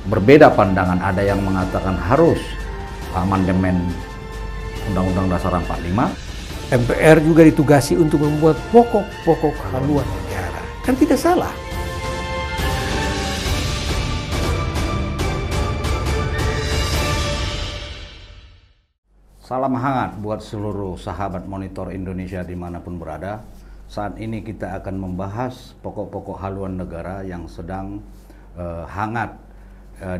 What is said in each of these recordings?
berbeda pandangan. Ada yang mengatakan harus amandemen Undang-Undang Dasar 45. MPR juga ditugasi untuk membuat pokok-pokok haluan negara. Kan tidak salah. Salam hangat buat seluruh sahabat Monitor Indonesia dimanapun berada. Saat ini kita akan membahas pokok-pokok haluan negara yang sedang hangat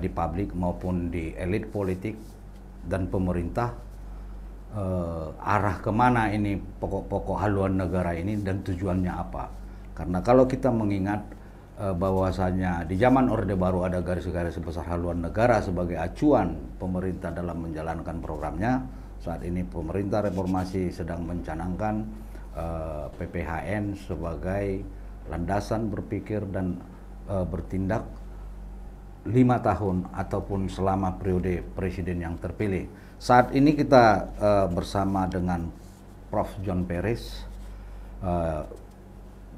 di publik maupun di elit politik dan pemerintah. Arah kemana ini pokok-pokok haluan negara ini dan tujuannya apa? Karena kalau kita mengingat bahwasanya di zaman Orde Baru ada garis-garis besar haluan negara sebagai acuan pemerintah dalam menjalankan programnya. Saat ini pemerintah reformasi sedang mencanangkan PPHN sebagai landasan berpikir dan bertindak 5 tahun ataupun selama periode presiden yang terpilih. Saat ini kita bersama dengan Prof. John Peris.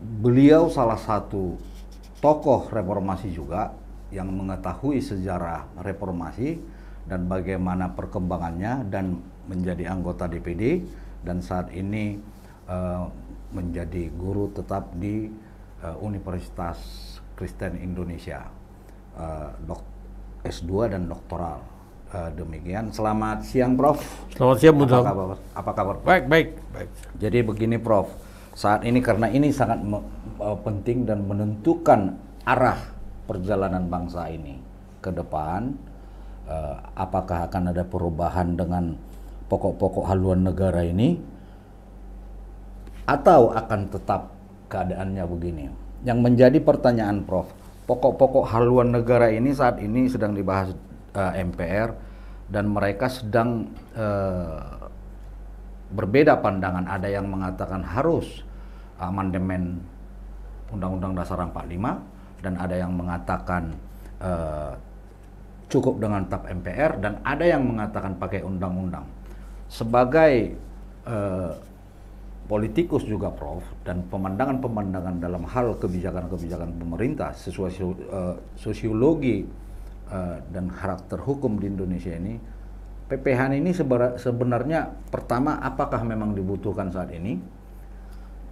Beliau salah satu tokoh reformasi juga yang mengetahui sejarah reformasi dan bagaimana perkembangannya dan menjadi anggota DPD dan saat ini menjadi guru tetap di Universitas Kristen Indonesia, S2 dan doktoral. Demikian. Selamat siang, Prof. Selamat siang, Bu. Apa kabar? Baik. Jadi begini, Prof. Saat ini karena ini sangat penting dan menentukan arah perjalanan bangsa ini ke depan. Apakah akan ada perubahan dengan pokok-pokok haluan negara ini atau akan tetap keadaannya begini? Yang menjadi pertanyaan, Prof, pokok-pokok haluan negara ini saat ini sedang dibahas MPR dan mereka sedang berbeda pandangan. Ada yang mengatakan harus amandemen Undang-Undang Dasar 45 dan ada yang mengatakan cukup dengan TAP MPR dan ada yang mengatakan pakai undang-undang. Sebagai politikus juga, Prof, dan pemandangan-pemandangan dalam hal kebijakan-kebijakan pemerintah sesuai sosiologi dan karakter hukum di Indonesia ini, PPHN ini sebenarnya pertama apakah memang dibutuhkan saat ini?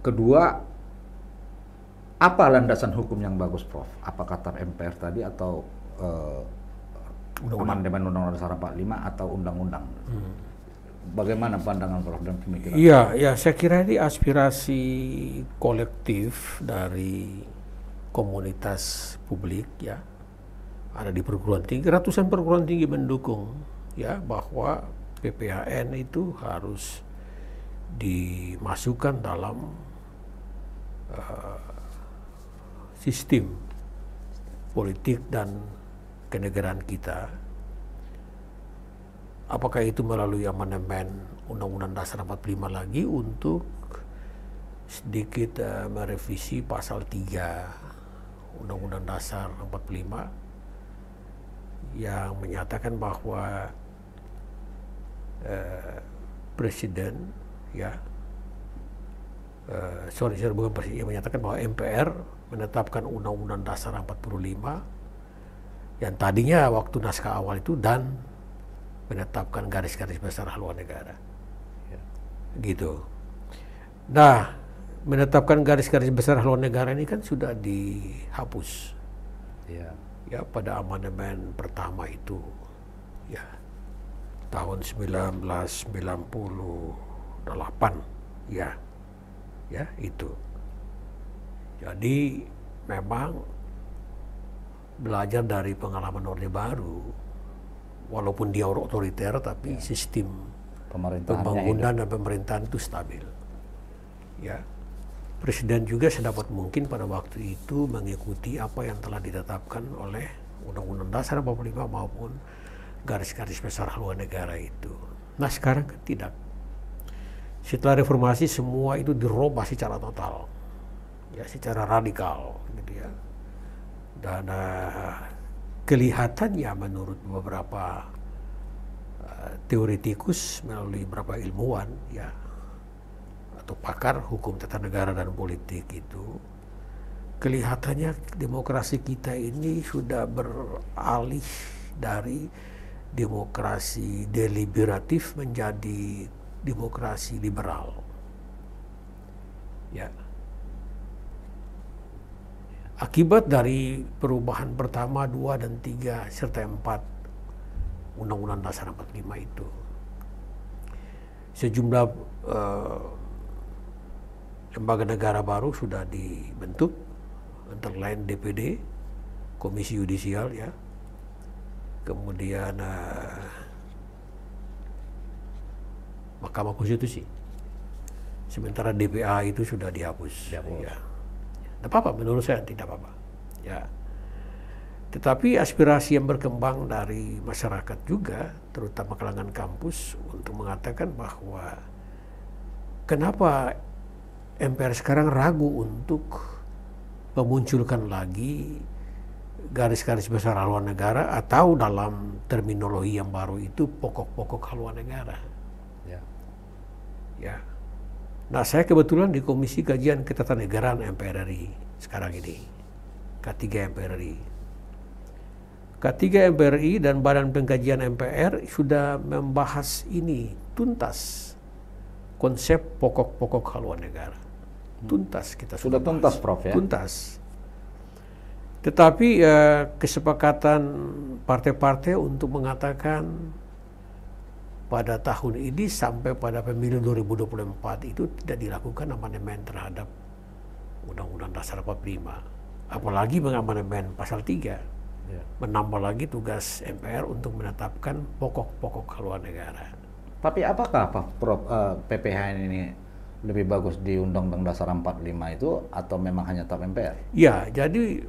Kedua, apa landasan hukum yang bagus, Prof? Apakah TAP MPR tadi atau amandemen Undang-Undang Dasar 45 atau undang-undang? Bagaimana pandangan Prof dan pemikiran? Iya, saya kira ini aspirasi kolektif dari komunitas publik ya. Ada di perguruan tinggi, ratusan perguruan tinggi mendukung ya bahwa PPHN itu harus dimasukkan dalam sistem politik dan kenegaraan kita. Apakah itu melalui amandemen Undang-Undang Dasar 45 lagi untuk sedikit merevisi pasal 3 Undang-Undang Dasar 45 yang menyatakan bahwa presiden ya bukan presiden, yang menyatakan bahwa MPR menetapkan Undang-Undang Dasar 45 yang tadinya waktu naskah awal itu dan menetapkan garis-garis besar haluan negara. Ya. Gitu. Nah, menetapkan garis-garis besar haluan negara ini kan sudah dihapus. Ya, pada amandemen pertama itu. Ya. Tahun 1998. Ya. Ya, itu. Jadi memang belajar dari pengalaman Orde Baru, walaupun dia otoriter, tapi sistem pembangunan dan pemerintahan itu stabil. Ya, presiden juga sedapat mungkin pada waktu itu mengikuti apa yang telah ditetapkan oleh Undang-Undang Dasar 45 maupun garis-garis besar haluan negara itu. Nah, sekarang kan tidak. Setelah reformasi semua itu dirubah secara total, ya, secara radikal, gitu ya. Dan kelihatannya menurut beberapa teoretikus, melalui beberapa ilmuwan ya atau pakar hukum tata negara dan politik itu, kelihatannya demokrasi kita ini sudah beralih dari demokrasi deliberatif menjadi demokrasi liberal. Ya. Akibat dari perubahan pertama, 2 dan 3 serta 4 Undang-Undang Dasar 45 itu, sejumlah lembaga negara baru sudah dibentuk, antara lain DPD, Komisi Yudisial, ya, kemudian Mahkamah Konstitusi. Sementara DPA itu sudah dihapus. Ya. Tidak apa-apa, menurut saya tidak apa-apa. Ya. Tetapi aspirasi yang berkembang dari masyarakat juga, terutama kalangan kampus, untuk mengatakan bahwa kenapa MPR sekarang ragu untuk memunculkan lagi garis-garis besar haluan negara, atau dalam terminologi yang baru itu pokok-pokok haluan negara. Ya. Ya. Nah, saya kebetulan di Komisi Kajian Ketatanegaraan MPR RI sekarang ini, K3 MPR RI. K3 MPR RI dan Badan Pengkajian MPR sudah membahas ini tuntas, konsep pokok-pokok haluan negara. Tuntas kita sudah tuntas, Prof, ya? Tuntas. Tetapi kesepakatan partai-partai untuk mengatakan pada tahun ini sampai pada pemilu 2024 itu tidak dilakukan amandemen terhadap Undang-Undang Dasar 45. Apalagi mengamandemen pasal 3. Ya. Menambah lagi tugas MPR untuk menetapkan pokok-pokok haluan negara. Tapi apakah Prof, PPH ini lebih bagus di Undang-Undang Dasar 45 itu, atau memang hanya tetap MPR? Ya, jadi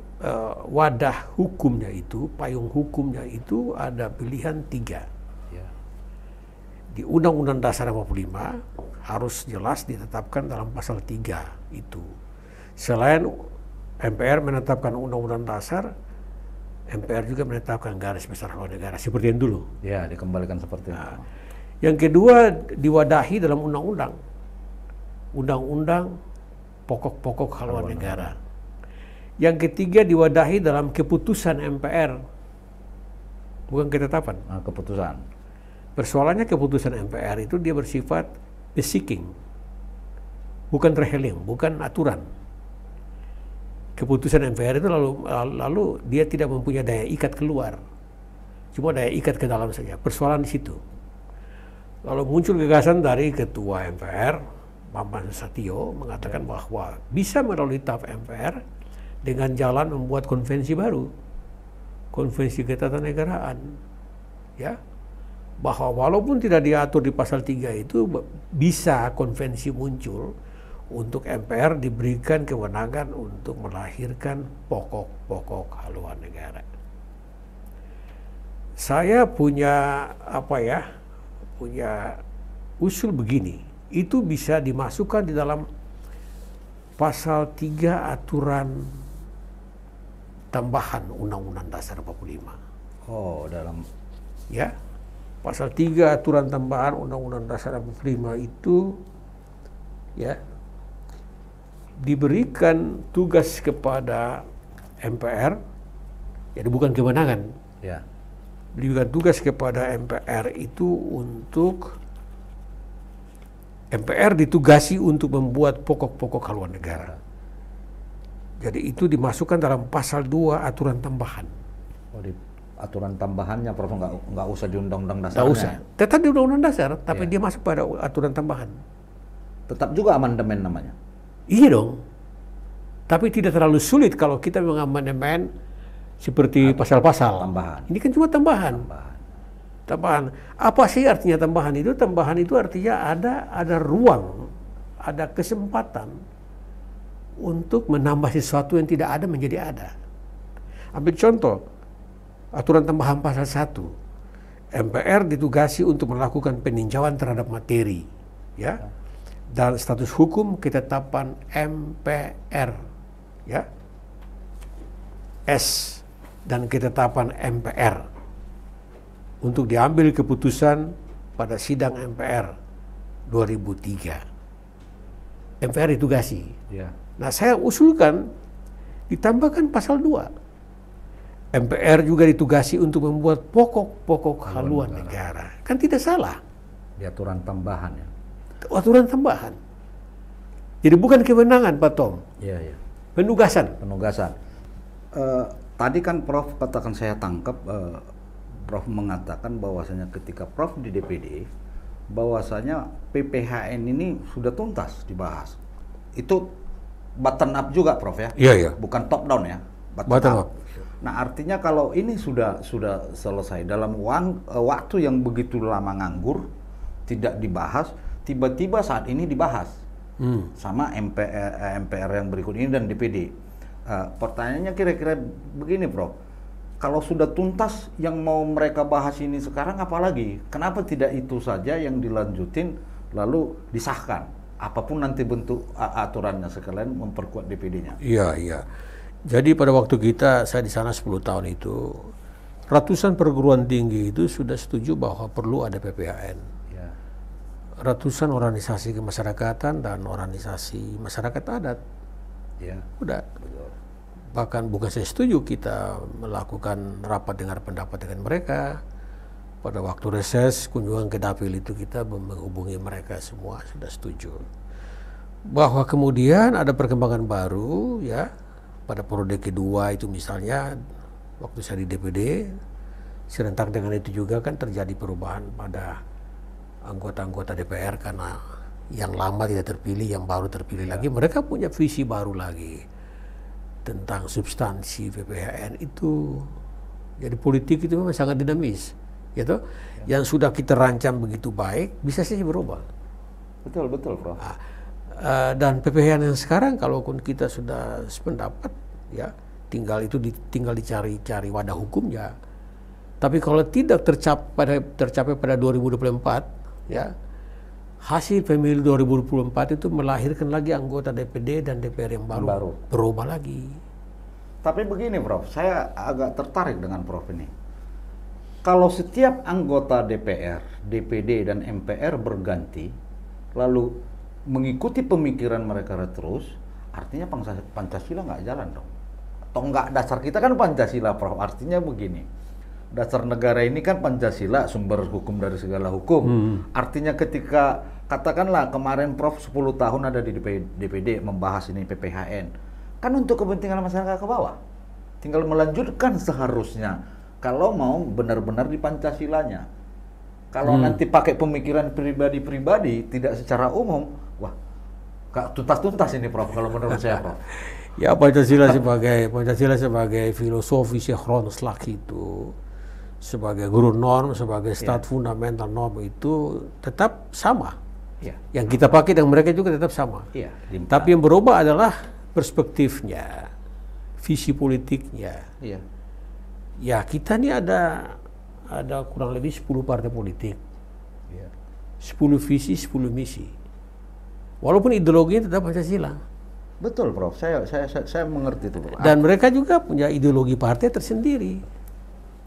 wadah hukumnya itu, payung hukumnya itu ada pilihan 3. Di Undang-Undang Dasar 45 harus jelas ditetapkan dalam pasal 3 itu. Selain MPR menetapkan Undang-Undang Dasar, MPR juga menetapkan garis besar haluan negara seperti yang dulu. Ya, dikembalikan seperti itu. Yang kedua diwadahi dalam undang-undang. Undang-undang pokok-pokok haluan negara. Yang ketiga diwadahi dalam keputusan MPR. Bukan ketetapan. Keputusan. Persoalannya keputusan MPR itu dia bersifat beseeking, bukan reheling, bukan aturan. Keputusan MPR itu lalu dia tidak mempunyai daya ikat keluar, cuma daya ikat ke dalam saja. Persoalan di situ. Lalu muncul gagasan dari Ketua MPR, Bambang Susatyo, mengatakan bahwa bisa melalui TAF MPR dengan jalan membuat konvensi baru, konvensi ketatanegaraan, ya. Bahwa walaupun tidak diatur di pasal 3 itu, bisa konvensi muncul untuk MPR diberikan kewenangan untuk melahirkan pokok-pokok haluan negara. Saya punya punya usul begini, itu bisa dimasukkan di dalam pasal 3 aturan tambahan Undang-Undang Dasar 45. Oh, dalam, ya. Pasal 3 aturan tambahan Undang-Undang Dasar 45 itu, ya, diberikan tugas kepada MPR, jadi bukan kewenangan. Ya. Diberikan tugas kepada MPR itu untuk MPR ditugasi untuk membuat pokok-pokok haluan negara. Jadi itu dimasukkan dalam pasal 2 aturan tambahan. Oh, aturan tambahannya, Prof, nggak usah di Undang-Undang Dasarnya. Nggak usah. Tetap di Undang-Undang Dasar, tapi dia masuk pada aturan tambahan. Tetap juga amandemen namanya? Iya dong. Tapi tidak terlalu sulit kalau kita mengamandemen seperti pasal-pasal. Tambahan. Ini kan cuma tambahan. Tambahan. Apa sih artinya tambahan itu? Tambahan itu artinya ada ruang, ada kesempatan untuk menambah sesuatu yang tidak ada menjadi ada. Ambil contoh. Aturan tambahan pasal 1, MPR ditugasi untuk melakukan peninjauan terhadap materi, ya, dan status hukum ketetapan MPR, ya, S dan ketetapan MPR untuk diambil keputusan pada sidang MPR 2003. MPR ditugasi. Ya. Nah, saya usulkan Ditambahkan pasal 2. MPR juga ditugasi untuk membuat pokok-pokok haluan negara. Kan tidak salah. Di aturan tambahan ya. Aturan tambahan. Jadi bukan kewenangan, Pak Tom. Iya, iya. Penugasan. Penugasan. Tadi kan Prof katakan saya tangkap, Prof mengatakan bahwasanya ketika Prof di DPD, bahwasanya PPHN ini sudah tuntas dibahas. Itu button up juga, Prof ya? Iya, iya. Bukan top down ya? Button up. Nah, artinya kalau ini sudah selesai dalam waktu yang begitu lama nganggur, tidak dibahas, tiba-tiba saat ini dibahas sama MPR yang berikut ini dan DPD. Pertanyaannya kira-kira begini, Prof. Kalau sudah tuntas yang mau mereka bahas ini sekarang, apalagi? Kenapa tidak itu saja yang dilanjutin lalu disahkan? Apapun nanti bentuk aturannya, sekalian memperkuat DPD-nya. Iya, iya. Jadi pada waktu saya di sana 10 tahun itu, ratusan perguruan tinggi itu sudah setuju bahwa perlu ada PPHN. Ya. Ratusan organisasi kemasyarakatan dan organisasi masyarakat adat. Ya. Udah. Bahkan bukan saya setuju, kita melakukan rapat dengar pendapat dengan mereka. Pada waktu reses, kunjungan ke Dapil itu kita menghubungi mereka semua, sudah setuju. Bahwa kemudian ada perkembangan baru, ya. Pada periode kedua itu misalnya, waktu saya di DPD, serentak dengan itu juga kan terjadi perubahan pada anggota-anggota DPR karena yang lama tidak terpilih, yang baru terpilih lagi. Mereka punya visi baru lagi tentang substansi PPHN itu. Jadi politik itu memang sangat dinamis, gitu. Yang sudah kita rancang begitu baik bisa saja berubah. Betul, Prof. Dan PPHN yang sekarang, kalaupun kita sudah sependapat, ya tinggal dicari wadah hukumnya. Tapi kalau tidak tercapai pada 2024, ya hasil pemilu 2024 itu melahirkan lagi anggota DPD dan DPR yang baru. Berubah lagi. Tapi begini, Prof, saya agak tertarik dengan Prof ini. Kalau setiap anggota DPR, DPD dan MPR berganti, lalu mengikuti pemikiran mereka terus, artinya Pancasila nggak jalan dong. Atau nggak, dasar kita kan Pancasila, Prof. Artinya begini, dasar negara ini kan Pancasila, sumber hukum dari segala hukum. Artinya ketika, katakanlah kemarin Prof 10 tahun ada di DPD membahas ini PPHN, kan untuk kepentingan masyarakat ke bawah. Tinggal melanjutkan seharusnya, kalau mau benar-benar di Pancasilanya. Kalau nanti pakai pemikiran pribadi-pribadi, tidak secara umum, wah, gak tuntas-tuntas ini, Prof, kalau menurut saya, Prof. Ya, Pancasila sebagai filosofi Syekh Slak itu, sebagai guru norm, sebagai stat fundamental norm itu tetap sama. Ya. Yang kita pakai dan mereka juga tetap sama. Ya, tapi yang berubah adalah perspektifnya, visi politiknya. Ya, ya kita ini ada kurang lebih 10 partai politik, 10 visi, 10 misi. Walaupun ideologinya tetap Pancasila. Betul, Prof. Saya mengerti itu, Prof. Dan mereka juga punya ideologi partai tersendiri.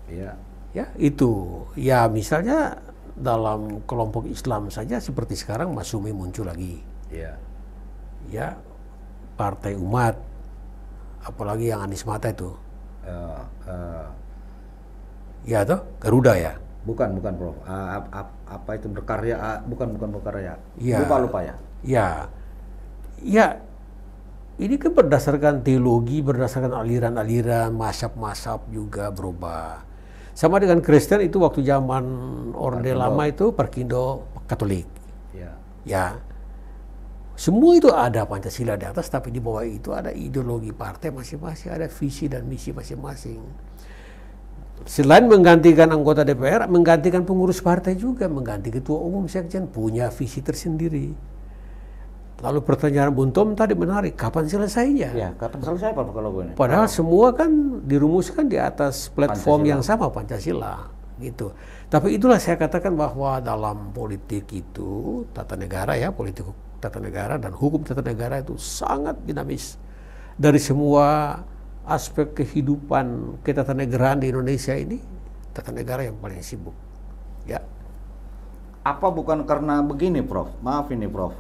Iya. Ya, itu. Ya, misalnya dalam kelompok Islam saja seperti sekarang Masyumi muncul lagi. Iya. Ya, Partai Umat. Apalagi yang Anies Mata itu. Ya toh, Garuda ya? Bukan, Prof. Apa itu berkarya? Bukan berkarya. Ya. Lupa ya? Ya, ini kan berdasarkan teologi, berdasarkan aliran-aliran, mazhab-mazhab juga berubah. Sama dengan Kristen itu waktu zaman Orde Lama itu Perkindo Katolik. Ya. Semua itu ada Pancasila di atas, tapi di bawah itu ada ideologi partai masing-masing, ada visi dan misi masing-masing. Selain menggantikan anggota DPR, menggantikan pengurus partai juga, mengganti ketua umum, sekjen, punya visi tersendiri. Lalu pertanyaan Bung Tom tadi menarik, kapan selesainya? Ya, kapan selesai Pak kalau gue? Padahal semua kan dirumuskan di atas platform Pancasila yang sama, Pancasila, gitu. Tapi itulah saya katakan bahwa dalam politik itu tata negara ya, politik tata negara dan hukum tata negara itu sangat dinamis. Dari semua aspek kehidupan ketatanegaraan di Indonesia ini, tata negara yang paling sibuk. Ya. Apa bukan karena begini, Prof? Maaf ini, Prof.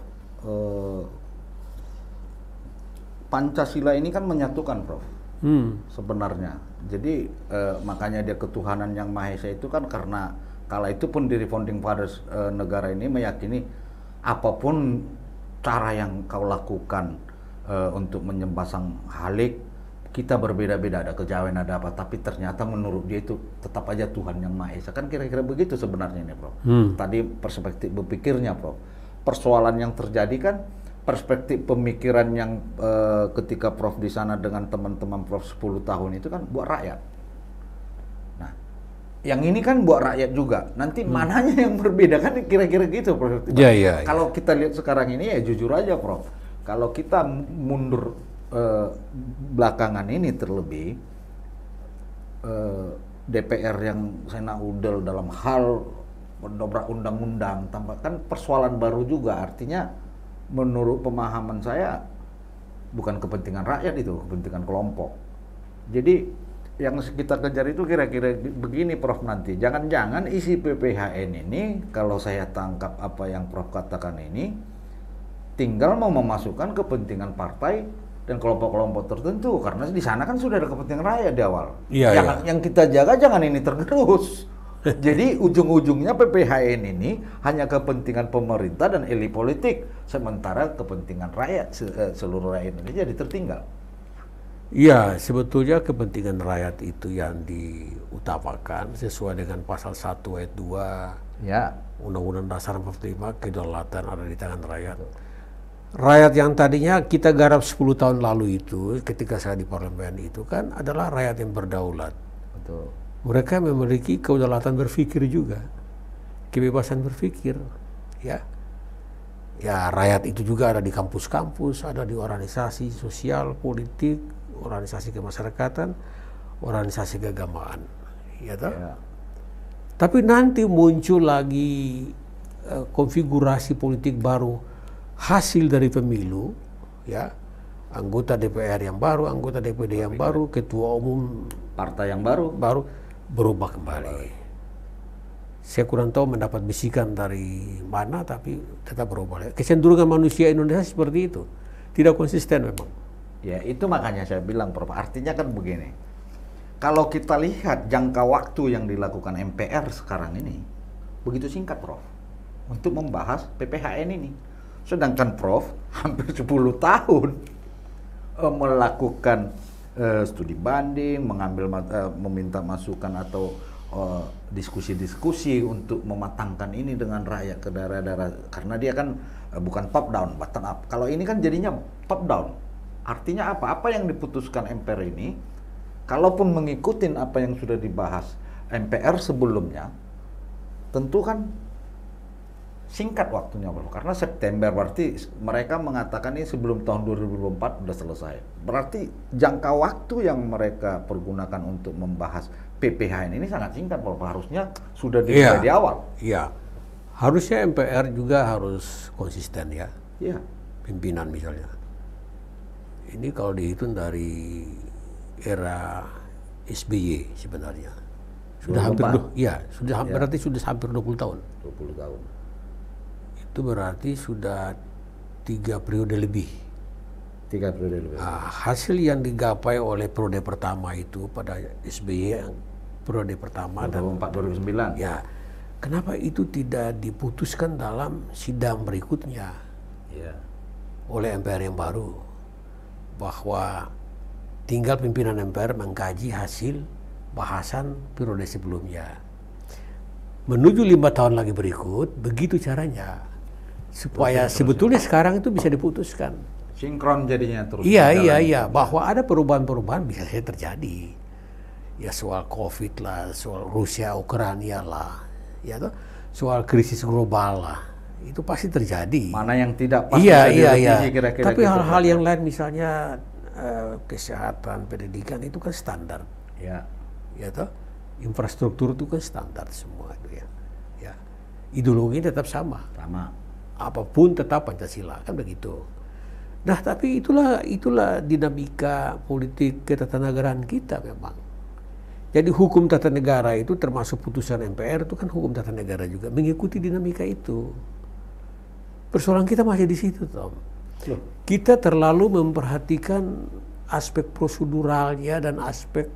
Pancasila ini kan menyatukan, Prof. Sebenarnya. Jadi makanya dia ketuhanan yang Maha Esa itu kan karena kala itu pun dari founding fathers negara ini meyakini apapun cara yang kau lakukan untuk menyembah Sang Halik, kita berbeda-beda, ada kejawen, ada apa, tapi ternyata menurut dia itu tetap aja Tuhan yang Maha Esa. Kan kira-kira begitu sebenarnya ini, Prof. Tadi perspektif berpikirnya, Prof. Persoalan yang terjadi kan perspektif pemikiran yang ketika Prof di sana dengan teman-teman Prof 10 tahun itu kan buat rakyat. Nah, yang ini kan buat rakyat juga. Nanti mananya yang berbeda kan kira-kira gitu, Prof. Kalau kita lihat sekarang ini ya jujur aja, Prof. Kalau kita mundur belakangan ini terlebih DPR yang senaudel dalam hal mendobrak undang-undang, tambahkan persoalan baru juga, artinya menurut pemahaman saya bukan kepentingan rakyat, itu kepentingan kelompok. Jadi yang kita kejar itu kira-kira begini, Prof. Nanti jangan-jangan isi PPHN ini, kalau saya tangkap apa yang Prof katakan ini, tinggal mau memasukkan kepentingan partai dan kelompok-kelompok tertentu, karena di sana kan sudah ada kepentingan rakyat di awal. Yang kita jaga jangan ini tergerus. Jadi ujung-ujungnya PPHN ini hanya kepentingan pemerintah dan elit politik, sementara kepentingan rakyat, seluruh rakyat Indonesia jadi tertinggal. Iya, sebetulnya kepentingan rakyat itu yang diutamakan sesuai dengan pasal 1 ayat 2 Undang-Undang Dasar 45, kedaulatan ada di tangan rakyat. Rakyat yang tadinya kita garap 10 tahun lalu itu, ketika saya di parlemen itu kan adalah rakyat yang berdaulat. Betul. Mereka memiliki kedaulatan berpikir juga, kebebasan berpikir, ya. Ya, rakyat itu juga ada di kampus-kampus, ada di organisasi sosial, politik, organisasi kemasyarakatan, organisasi keagamaan, ya toh? Ya. Tapi nanti muncul lagi konfigurasi politik baru hasil dari pemilu, ya, anggota DPR yang baru, anggota DPD yang baru, ketua umum partai yang baru berubah kembali. Saya kurang tahu mendapat bisikan dari mana, tapi tetap berubah. Kecenderungan manusia Indonesia seperti itu, tidak konsisten memang. Ya, itu makanya saya bilang, Prof. Artinya kan begini, kalau kita lihat jangka waktu yang dilakukan MPR sekarang ini begitu singkat, Prof, untuk membahas PPHN ini. Sedangkan Prof hampir 10 tahun melakukan studi banding, meminta masukan atau diskusi-diskusi untuk mematangkan ini dengan rakyat ke daerah-daerah, karena dia kan bukan top down, bottom up. Kalau ini kan jadinya top down. Artinya apa? Apa yang diputuskan MPR ini, kalaupun mengikuti apa yang sudah dibahas MPR sebelumnya, tentu kan singkat waktunya, Bro. Karena September berarti mereka mengatakan ini sebelum tahun 2024 sudah selesai. Berarti jangka waktu yang mereka pergunakan untuk membahas PPHN ini sangat singkat, Bro. Harusnya sudah dimulai di awal. Iya. Harusnya MPR juga harus konsisten, ya. Iya. Pimpinan misalnya. Ini kalau dihitung dari era SBY sebenarnya. Sudah berarti sudah hampir 20 tahun. 20 tahun. Itu berarti sudah 3 periode lebih. 3 periode lebih. Hasil yang digapai oleh periode pertama itu pada SBY yang periode pertama 2004-2009. Ya, kenapa itu tidak diputuskan dalam sidang berikutnya oleh MPR yang baru, bahwa tinggal pimpinan MPR mengkaji hasil bahasan periode sebelumnya. Menuju 5 tahun lagi berikut, begitu caranya. Supaya sebetulnya sekarang itu bisa diputuskan. Sinkron jadinya terus. Iya. Bahwa ada perubahan-perubahan bisa saja terjadi. Ya soal COVID lah, soal Rusia, Ukraina lah, ya toh, soal krisis global lah, itu pasti terjadi. Mana yang tidak pasti? Iya. Tapi hal-hal yang lain misalnya kesehatan, pendidikan itu kan standar. Ya toh, infrastruktur itu kan standar semua itu ya. Ya, ideologi tetap sama. Apapun tetap Pancasila, kan begitu. Nah, tapi itulah dinamika politik ketatanegaraan kita memang. Jadi hukum tata negara itu termasuk putusan MPR itu kan hukum tata negara juga, mengikuti dinamika itu. Persoalan kita masih di situ, Tom. Kita terlalu memperhatikan aspek proseduralnya dan aspek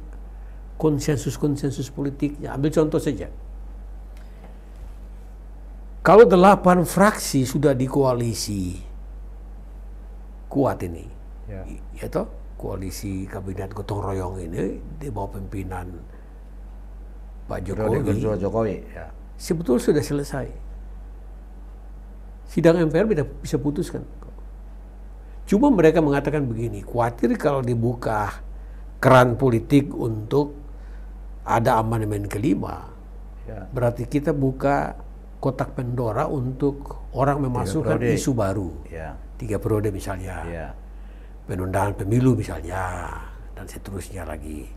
konsensus-konsensus politiknya. Ambil contoh saja. Kalau 8 fraksi sudah di koalisi kuat ini, ya toh, koalisi kabinet gotong royong ini di bawah pimpinan Pak Jokowi, ya. sebetulnya sudah selesai. Sidang MPR bisa putuskan. Cuma mereka mengatakan begini, khawatir kalau dibuka keran politik untuk ada amandemen kelima, berarti kita buka kotak Pandora untuk orang memasukkan isu baru. 3 periode misalnya, penundaan pemilu misalnya, dan seterusnya lagi.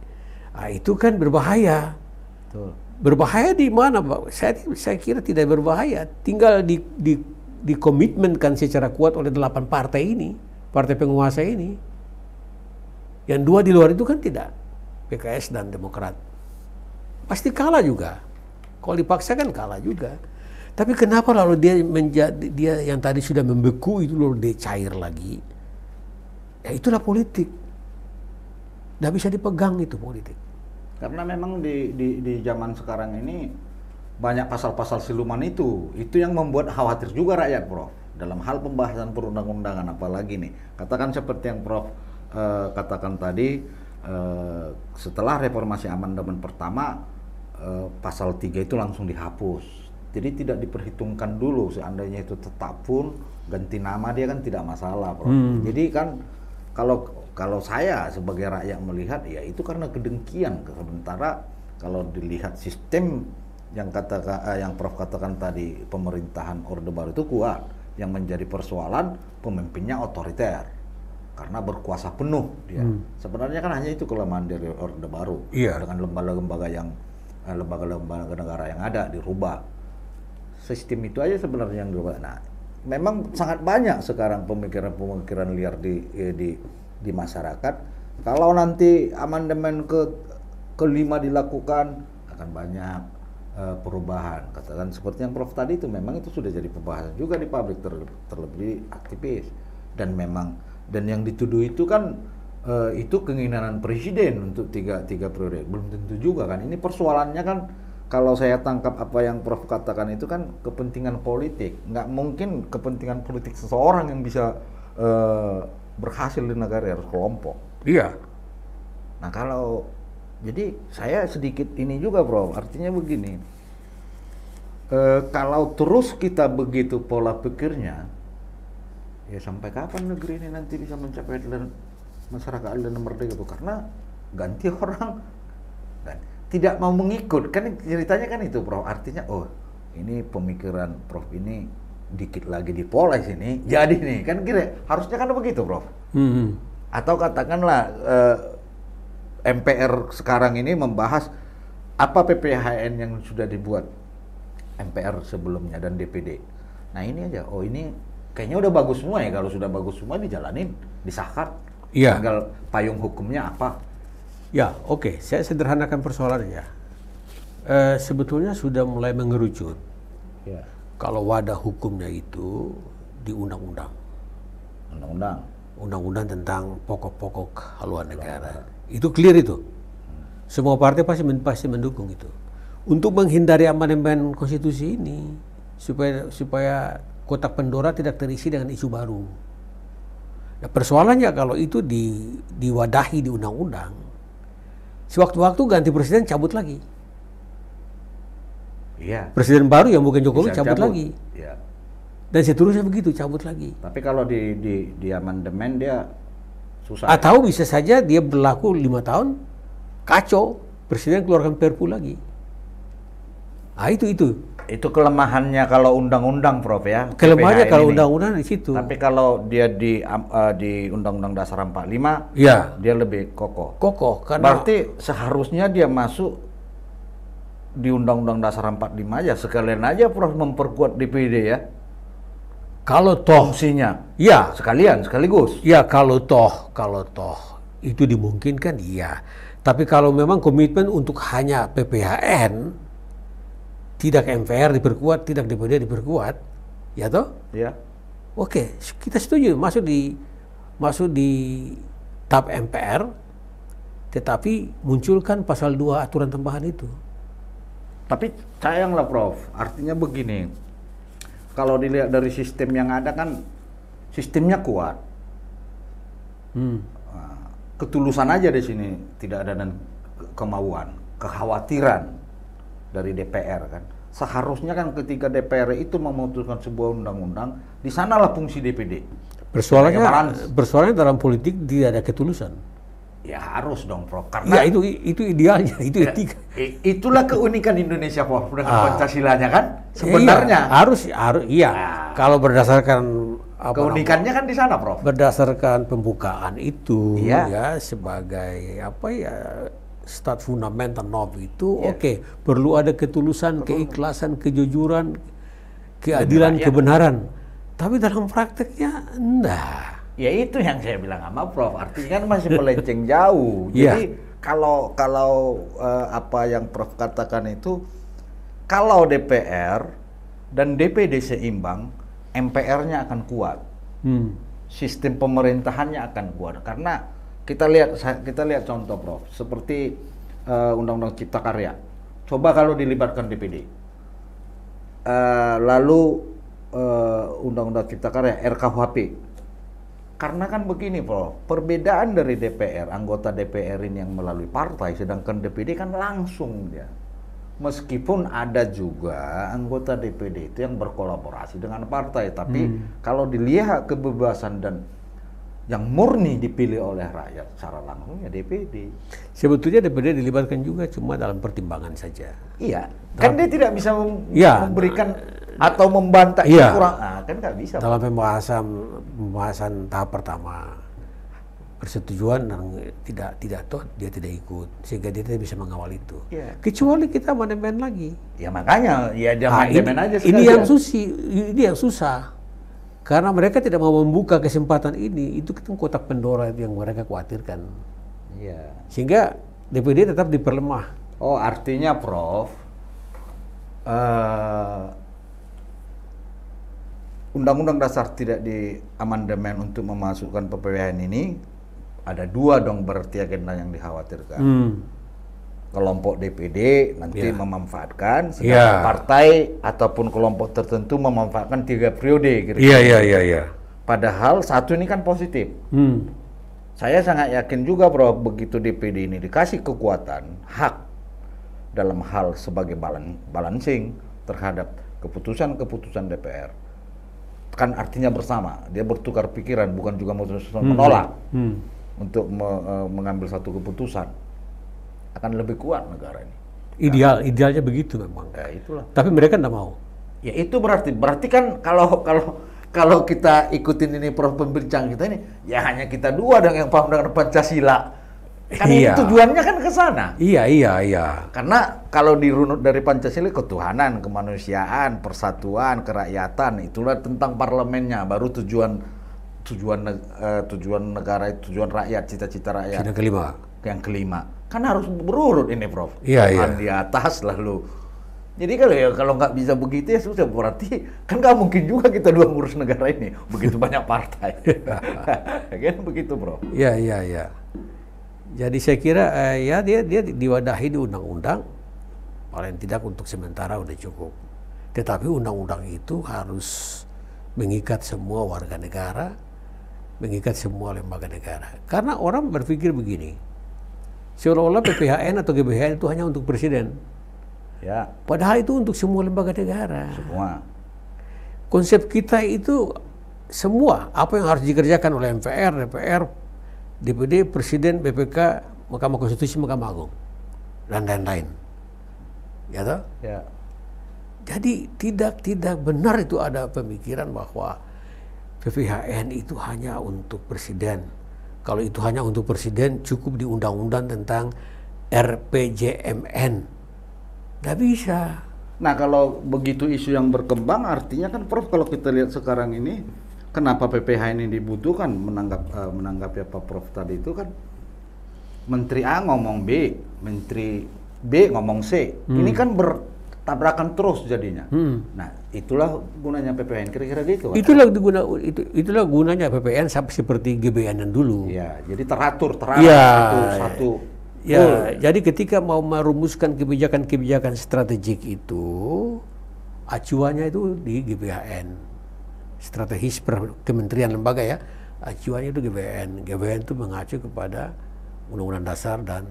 Nah, itu kan berbahaya. Betul. Berbahaya di mana, Pak? Saya kira tidak berbahaya. Tinggal dikomitmenkan secara kuat oleh 8 partai ini, partai penguasa ini. Yang 2 di luar itu kan tidak, PKS dan Demokrat. Pasti kalah juga. Kalau dipaksa kan kalah juga. Tapi kenapa lalu dia yang tadi sudah membeku itu lalu dia cair lagi? Ya itulah politik. Nggak bisa dipegang itu politik. Karena memang di zaman sekarang ini banyak pasal-pasal siluman itu yang membuat khawatir juga rakyat, Prof. Dalam hal pembahasan perundang-undangan, apalagi nih. Katakan seperti yang Prof katakan tadi, setelah reformasi amandemen pertama, pasal 3 itu langsung dihapus. Jadi tidak diperhitungkan dulu, seandainya itu tetap pun ganti nama dia kan tidak masalah, Prof. Jadi kan kalau saya sebagai rakyat melihat, ya itu karena kedengkian. Sementara kalau dilihat sistem yang Prof katakan tadi, pemerintahan Orde Baru itu kuat, yang menjadi persoalan pemimpinnya otoriter karena berkuasa penuh dia. Sebenarnya kan hanya itu kelemahan dari Orde Baru, dengan lembaga-lembaga negara yang ada dirubah. Sistem itu aja sebenarnya yang dirubah. Nah, memang sangat banyak sekarang pemikiran-pemikiran liar di masyarakat. Kalau nanti amandemen kelima dilakukan, akan banyak perubahan. Katakan seperti yang Prof tadi itu, memang itu sudah jadi pembahasan juga di publik, terlebih aktivis. Dan yang dituduh itu kan itu keinginan presiden untuk tiga periode. Belum tentu juga kan. Ini persoalannya kan, kalau saya tangkap apa yang Prof katakan itu kan kepentingan politik. Nggak mungkin kepentingan politik seseorang yang bisa berhasil di negara, harus kelompok. Iya. Nah jadi saya sedikit ini juga, Prof. Artinya begini, kalau terus kita begitu pola pikirnya, ya sampai kapan negeri ini nanti bisa mencapai masyarakat adil dan merdeka itu? Karena ganti orang dan tidak mau mengikut, kan ceritanya kan itu, Prof. Artinya, ini pemikiran Prof ini dikit lagi dipoles ini, jadi nih, kan kira harusnya kan begitu, Prof. Atau katakanlah MPR sekarang ini membahas apa PPHN yang sudah dibuat MPR sebelumnya dan DPD. Nah ini aja, ini kayaknya udah bagus semua ya. Kalau sudah bagus semua dijalanin, disahkan. Tinggal payung hukumnya apa. Ya, oke. Saya sederhanakan persoalannya. Sebetulnya sudah mulai mengerucut. Kalau wadah hukumnya itu di undang-undang. Undang-undang tentang pokok-pokok haluan negara. Itu clear itu. Semua partai pasti mendukung itu. Untuk menghindari amandemen konstitusi ini, supaya kotak Pandora tidak terisi dengan isu baru. Nah, persoalannya kalau itu diwadahi di undang-undang, sewaktu-waktu ganti presiden cabut lagi. Presiden baru yang bukan Jokowi cabut lagi. Dan seterusnya begitu, cabut lagi. Tapi kalau di amandemen dia susah. Atau bisa saja dia berlaku 5 tahun, kacau, presiden keluarkan perpu lagi. Itu kelemahannya kalau undang-undang, Prof ya. Kelemahannya kalau undang-undang di situ. Tapi kalau dia di Undang-Undang Dasar 45, dia lebih kokoh. Karena berarti seharusnya dia masuk di Undang-Undang Dasar 45 aja, sekalian aja Prof memperkuat DPD ya. Kalau toh fungsinya, sekaligus. Ya kalau toh itu dimungkinkan, iya. Tapi kalau memang komitmen untuk hanya PPHN, tidak MPR diperkuat, tidak DPD diperkuat, ya toh? Iya. Oke, kita setuju masuk di tahap MPR, tetapi munculkan pasal 2 aturan tambahan itu. Tapi sayanglah Prof, artinya begini, kalau dilihat dari sistem yang ada kan sistemnya kuat. Ketulusan aja di sini tidak ada dan kemauan, kekhawatiran dari DPR kan. Seharusnya kan ketika DPR itu memutuskan sebuah undang-undang, di sanalah fungsi DPD. Persoalannya dalam politik tidak ada ketulusan. Ya harus dong Prof, karena ya itu idealnya, itu etika. Itulah keunikan Indonesia Prof dengan Pancasilanya kan sebenarnya. Iya. Kalau berdasarkan keunikannya kan di sana Prof. Berdasarkan pembukaan itu ya sebagai stat fundamental norm itu oke, perlu ada ketulusan, keikhlasan, kejujuran, keadilan, kebenaran. Tapi dalam prakteknya enggak. Ya itu yang saya bilang sama Prof. Artinya kan masih melenceng jauh. Jadi kalau apa yang Prof katakan itu, kalau DPR dan DPD seimbang, MPR-nya akan kuat. Sistem pemerintahannya akan kuat. Karena kita lihat contoh Prof. Seperti Undang-Undang Cipta Karya. Coba kalau dilibatkan DPD. Lalu Undang-Undang Cipta Karya, RKUHP. Karena kan begini Prof, perbedaan dari DPR, anggota DPR ini yang melalui partai, sedangkan DPD kan langsung dia. Meskipun ada juga anggota DPD itu yang berkolaborasi dengan partai, tapi kalau dilihat kebebasan dan yang murni dipilih oleh rakyat secara langsung ya DPD. Sebetulnya DPD dilibatkan juga cuma dalam pertimbangan saja. Iya, kan dia tidak bisa memberikan atau membantah kurang, kan nggak bisa. Dalam pembahasan tahap pertama persetujuan dan tidak toh dia tidak ikut, sehingga dia tidak bisa mengawal itu. Kecuali kita amandemen lagi. Ya makanya ya dia amandemen aja. Ini yang susah. Karena mereka tidak mau membuka kesempatan ini, itu kotak Pandora yang mereka khawatirkan. Sehingga DPD tetap diperlemah. Oh, artinya Prof, Undang-Undang Dasar tidak diamandemen untuk memasukkan PPWN ini, ada dua dong berarti agenda yang dikhawatirkan. Kelompok DPD nanti memanfaatkan, sedangkan partai ataupun kelompok tertentu memanfaatkan 3 periode. Iya. Padahal satu ini kan positif. Saya sangat yakin juga Prof, begitu DPD ini dikasih kekuatan, hak dalam hal sebagai balancing terhadap keputusan-keputusan DPR. Kan artinya bersama, dia bertukar pikiran, bukan juga menolak untuk mengambil satu keputusan. Akan lebih kuat negara ini. Idealnya begitu memang. Ya, itulah. Tapi mereka tidak mau. Ya itu berarti kan kalau kita ikutin ini Prof pembincang kita ini, ya hanya kita dua dong yang paham dengan Pancasila. Kan ini tujuannya kan ke sana. Iya. Karena kalau dirunut dari Pancasila, ketuhanan, kemanusiaan, persatuan, kerakyatan, itulah tentang parlemennya, baru tujuan negara, tujuan rakyat, cita-cita rakyat. Yang kelima. Kan harus berurut ini Prof. Iya. Di atas lalu. Jadi kalau nggak bisa begitu ya susah, berarti kan nggak mungkin juga kita dua ngurus negara ini, begitu banyak partai. Kan begitu Prof. Iya. Jadi saya kira dia diwadahi di undang-undang, paling tidak untuk sementara udah cukup. Tetapi undang-undang itu harus mengikat semua warga negara, mengikat semua lembaga negara. Karena orang berpikir begini, seolah-olah PPHN atau GBHN itu hanya untuk presiden. Padahal itu untuk semua lembaga negara. Semua. Konsep kita itu semua apa yang harus dikerjakan oleh MPR, DPR, DPD, Presiden, BPK, Mahkamah Konstitusi, Mahkamah Agung, dan lain-lain. Ya toh? Jadi tidak benar itu ada pemikiran bahwa PPHN itu hanya untuk presiden. Kalau itu hanya untuk presiden, cukup di undang-undang tentang RPJMN. Nggak bisa. Nah kalau begitu isu yang berkembang, artinya kan Prof, kalau kita lihat sekarang ini, kenapa PPH ini dibutuhkan, menanggapi apa Prof tadi itu kan, Menteri A ngomong B, Menteri B ngomong C. Ini kan bertabrakan terus jadinya. Nah Itulah gunanya PPN, kira-kira gitu. Itulah gunanya PPN seperti GBN yang dulu. Ya, jadi teratur satu. Ya, jadi ketika mau merumuskan kebijakan-kebijakan strategik itu, acuannya itu di GBHN, strategis per kementerian lembaga ya, acuannya itu GBHN. GBHN itu mengacu kepada Undang-Undang Dasar dan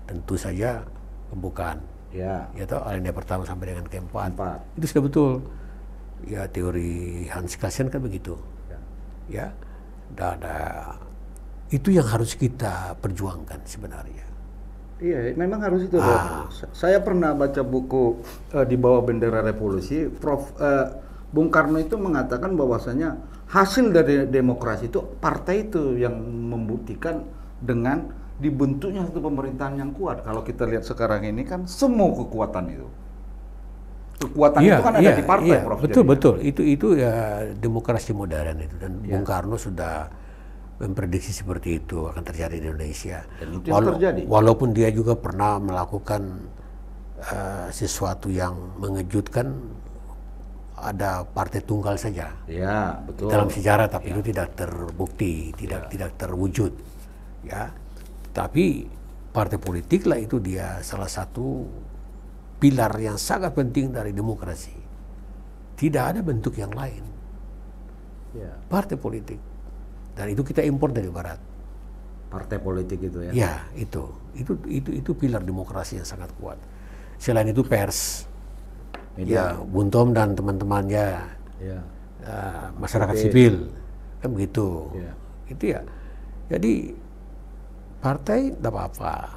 tentu saja pembukaan. Ya, toh alinea pertama sampai dengan keempat. Itu sudah betul. Ya, teori Hans Kelsen kan begitu. Ya, dan itu yang harus kita perjuangkan sebenarnya. Iya, memang harus itu. Saya pernah baca buku Di Bawah Bendera Revolusi, Bung Karno itu mengatakan bahwasanya hasil dari demokrasi itu partai itu yang membuktikan dengan dibentuknya satu pemerintahan yang kuat. Kalau kita lihat sekarang ini kan semua kekuatan itu itu kan ada di partai, Prof. Betul. Itu ya demokrasi modern itu, dan Bung Karno sudah memprediksi seperti itu akan terjadi di Indonesia. Dan itu terjadi. Walaupun dia juga pernah melakukan sesuatu yang mengejutkan, ada partai tunggal saja. Ya, betul. Dalam sejarah, tapi itu tidak terbukti, tidak terwujud. Ya. Tapi partai politik lah itu dia salah satu pilar yang sangat penting dari demokrasi. Tidak ada bentuk yang lain. Ya. Partai politik. Dan itu kita impor dari barat. Partai politik itu ya? Ya, itu pilar demokrasi yang sangat kuat. Selain itu pers. Ya, Bung Tom dan teman-temannya. Ya. Masyarakat sipil. Kan begitu. Ya. Itu ya. Jadi partai tidak apa-apa,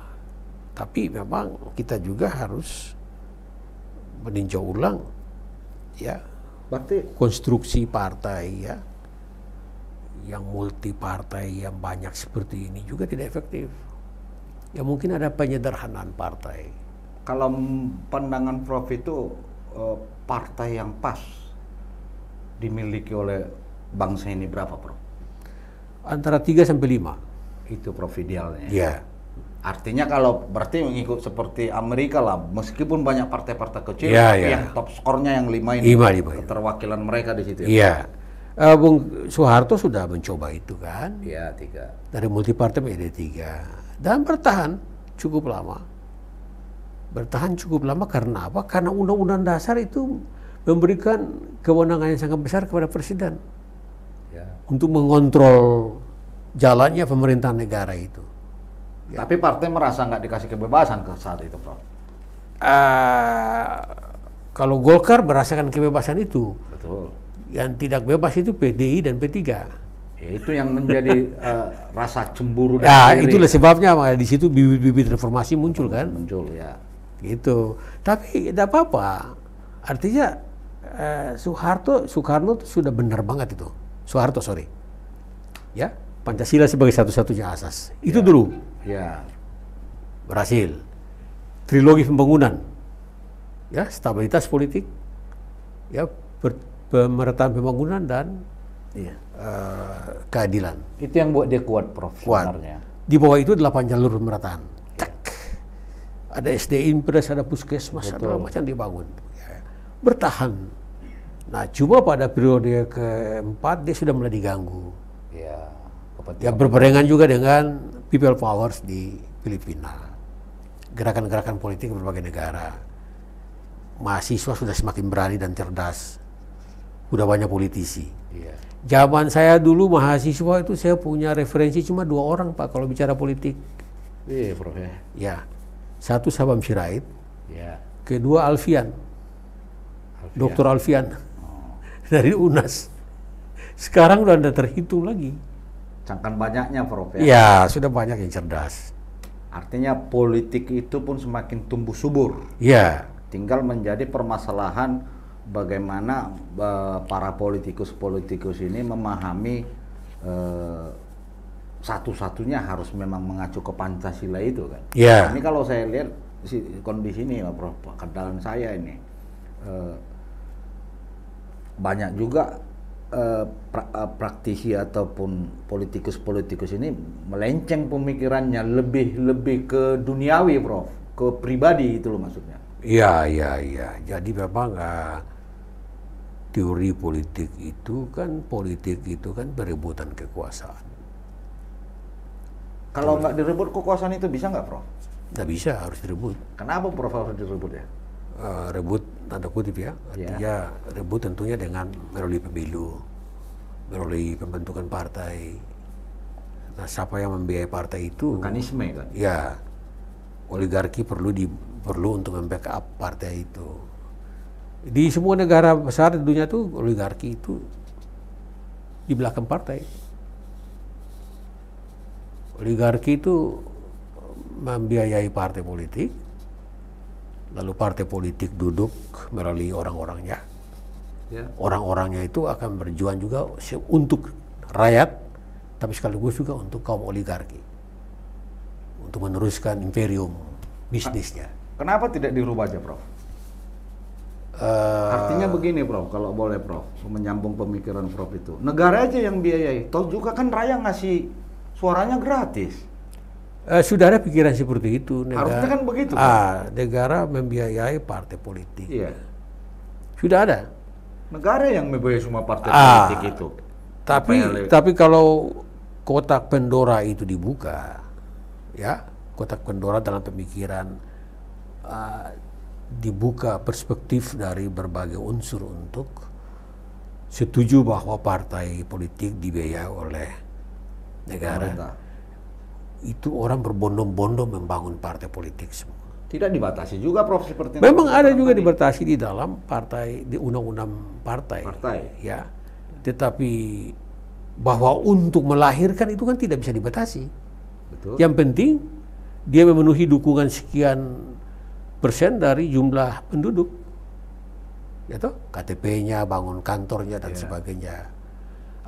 tapi memang kita juga harus meninjau ulang ya konstruksi partai ya, yang multi partai yang banyak seperti ini juga tidak efektif. Ya mungkin ada penyederhanaan partai. Kalau pandangan Prof itu partai yang pas dimiliki oleh bangsa ini berapa, Prof? Antara 3 sampai 5. Itu Prof idealnya. Iya. Artinya kalau berarti mengikut seperti Amerika lah, meskipun banyak partai-partai kecil, tapi yang top skornya yang 5 ini, keterwakilan mereka di situ. Iya. Bung Soeharto sudah mencoba itu kan? Iya, 3. Dari multipartai menjadi 3. Dan bertahan cukup lama. Bertahan cukup lama karena apa? Karena Undang-Undang Dasar itu memberikan kewenangan yang sangat besar kepada Presiden. Ya. Untuk mengontrol jalannya pemerintahan negara itu. Ya. Tapi partai merasa nggak dikasih kebebasan ke saat itu, Prof? Kalau Golkar merasakan kebebasan itu. Betul. Yang tidak bebas itu PDI dan P3. Ya, itu yang menjadi rasa cemburu dan iri. Itulah sebabnya di situ bibit-bibit reformasi muncul kan? Muncul ya. Gitu. Tapi tidak apa-apa. Artinya Soekarno sudah benar banget itu. Soeharto, sorry. Ya. Pancasila sebagai satu-satunya asas. Itu dulu. Ya. Berhasil. Trilogi pembangunan. Ya, stabilitas politik. Ya, pemerataan pembangunan dan keadilan. Itu yang buat dia kuat, Prof. Kuat. Sebenarnya. Di bawah itu 8 jalur pemerataan. Ada SD Impres, ada puskesmas, ada macam dibangun. Ya. Bertahan. Nah, cuma pada periode keempat dia sudah mulai diganggu. Ya, berbarengan juga dengan people powers di Filipina, gerakan-gerakan politik di berbagai negara. Mahasiswa sudah semakin berani dan cerdas, sudah banyak politisi. Iya. Zaman saya dulu mahasiswa itu saya punya referensi cuma 2 orang, Pak, kalau bicara politik. Iya, Prof. Ya, satu Sabam Sirait, kedua Alfian. Dr. Alfian dari UNAS. Sekarang udah tidak terhitung lagi. Cangkan banyaknya, Prof. Ya, sudah banyak yang cerdas. Artinya politik itu pun semakin tumbuh subur. Ya. Tinggal menjadi permasalahan bagaimana para politikus ini memahami satu-satunya harus memang mengacu ke Pancasila itu kan. Ya. Ini kalau saya lihat kondisi ini, Prof, kedalam saya ini banyak juga praktisi ataupun politikus ini melenceng pemikirannya lebih ke duniawi, Prof, ke pribadi itu loh maksudnya. Iya. Jadi memang teori politik itu kan perebutan kekuasaan. Kalau nggak direbut kekuasaan itu bisa nggak, Prof? Nggak bisa, harus direbut. Kenapa Prof harus direbut ya? Rebut tanda kutip ya, artinya rebut tentunya dengan melalui pemilu, melalui pembentukan partai. Nah, siapa yang membiayai partai itu? Mekanisme kan? Ya, oligarki perlu untuk membackup partai itu. Di semua negara besar di dunia tuh oligarki itu di belakang partai. Oligarki itu membiayai partai politik, lalu partai politik duduk melalui orang-orangnya. Ya. Orang-orangnya itu akan berjuang juga untuk rakyat, tapi sekaligus juga untuk kaum oligarki, untuk meneruskan imperium bisnisnya. Kenapa tidak dirubah aja, Prof? Artinya begini, Prof, kalau boleh, Prof, menyambung pemikiran Prof itu. Negara aja yang biayai, toh juga kan rakyat ngasih suaranya gratis. Sudah ada pikiran seperti itu. Harusnya kan begitu, Prof. Negara membiayai partai politik. Iya. Sudah ada. Negara yang membiayai semua partai politik itu. Tapi kalau kotak Pandora itu dibuka, ya, kotak Pandora dalam pemikiran dibuka perspektif dari berbagai unsur untuk setuju bahwa partai politik dibiayai oleh negara. Pemerintah. Itu orang berbondong-bondong membangun partai politik semua. Tidak dibatasi juga, Prof, seperti Memang ada juga dibatasi di dalam partai, di undang-undang partai. Ya. Tetapi bahwa untuk melahirkan itu kan tidak bisa dibatasi. Betul. Yang penting dia memenuhi dukungan sekian persen dari jumlah penduduk. Ya toh, KTP-nya, bangun kantornya dan sebagainya.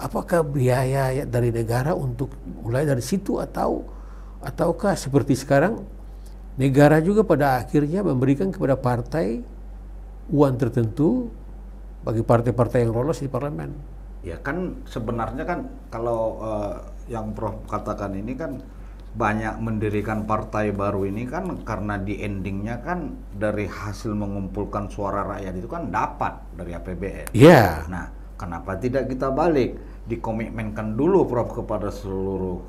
Apakah biaya dari negara untuk mulai dari situ ataukah seperti sekarang negara juga pada akhirnya memberikan kepada partai uang tertentu bagi partai-partai yang lolos di parlemen. Ya kan sebenarnya kan kalau yang Prof katakan ini kan banyak mendirikan partai baru ini kan karena di endingnya kan dari hasil mengumpulkan suara rakyat itu kan dapat dari APBN. Iya. Nah, kenapa tidak kita balik dikomitmenkan dulu, Prof, kepada seluruh